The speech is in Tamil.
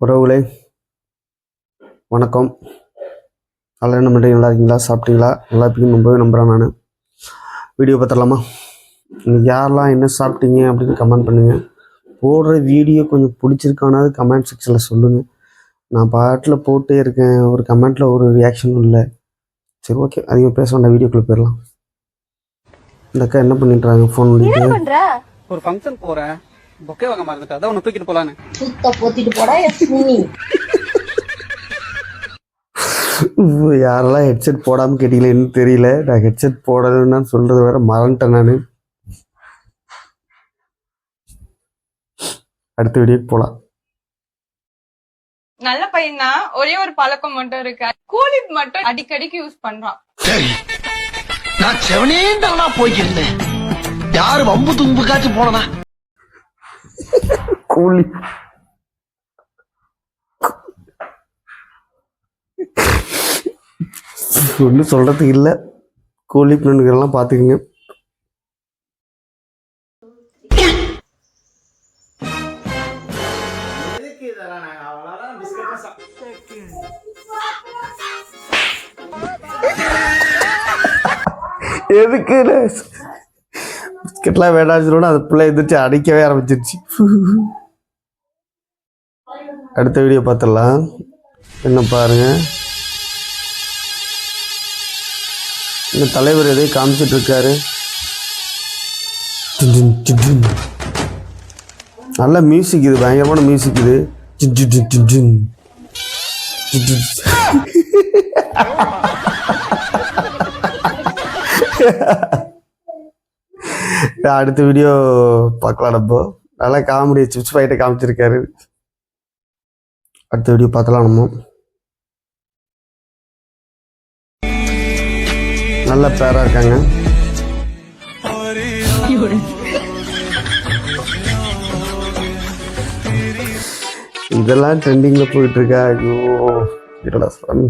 உறவுகளே வணக்கம். நல்லா என்ன பண்ணுறீங்க? நல்லா இருக்கீங்களா? சாப்பிட்டீங்களா? நல்லா இருப்பீங்கன்னு ரொம்பவே நம்புகிறேன். நான் வீடியோ பார்த்துடலாமா? இன்னைக்கு யாரெல்லாம் என்ன சாப்பிட்டீங்க அப்படின்னு கமெண்ட் பண்ணுங்கள். போடுற வீடியோ கொஞ்சம் பிடிச்சிருக்கானாவது கமெண்ட் செக்ஷனில் சொல்லுங்கள். நான் பாட்டில் போட்டே இருக்கேன், ஒரு கமெண்ட்டில் ஒரு ரியாக்ஷனும் இல்லை. சரி, ஓகே, அதிகம் பேச வேண்டாம், வீடியோக்குள்ளே போயிடலாம். இந்த அக்கா என்ன பண்ணிட்டுறாங்க? ஃபோன் பண்ணிட்டு ஒரு ஃபங்க்ஷன் போகிறேன், பொக்கே வாங்க மறந்துட்டு அதான் உன்னை தூக்கிட்டு போலான்னு. சுத்த போத்திட்டு போடா. யாரெல்லாம் ஹெட்செட் போடாமல் கேட்டீங்களேன்னு தெரியல. நான் ஹெட்செட் போடலன்னு சொல்றது வேற மறந்துட்டேன். நான் அடுத்த வீடியோக்கு போலாம். நல்ல பையன் தான், ஒரே ஒரு பழக்கம் மட்டும் இருக்கு, கூலிப் மட்டும் அடிக்கடிக்கு யூஸ் பண்றான். சரி, நான் செவனேந்தானா போய்க்கிருந்தேன். யாரு வம்பு தும்புக்காச்சும் போனா கூலி ஒன்றும் சொல்றதுக்கு இல்லை. கூலி பிள்ளைங்கள்லாம் பார்த்துக்குங்க. எதுக்கு பிஸ்கெட்லாம் வேண்டாச்சுன்னா அந்த பிள்ளை எதிர்த்து அடிக்கவே ஆரம்பிச்சிருச்சு. அடுத்த வீடியோ பார்த்துடலாம். என்ன பாருங்க, இந்த தலைவர் எதையும் காமிச்சிட்டு இருக்காரு. நல்ல மியூசிக், இது பயங்கரமான மியூசிக். இது அடுத்த வீடியோ பார்க்கலாம். நம்ம நல்லா காமெடி சிப்ஸ் ஃபைட்டை காமிச்சிருக்காரு. அடுத்த வீடியோ பார்க்கலாம். நம்ம நல்ல பேரா இருக்காங்க. இதெல்லாம் ட்ரெண்டிங்ல போயிட்டு இருக்கா? ஐயோ, சாமி.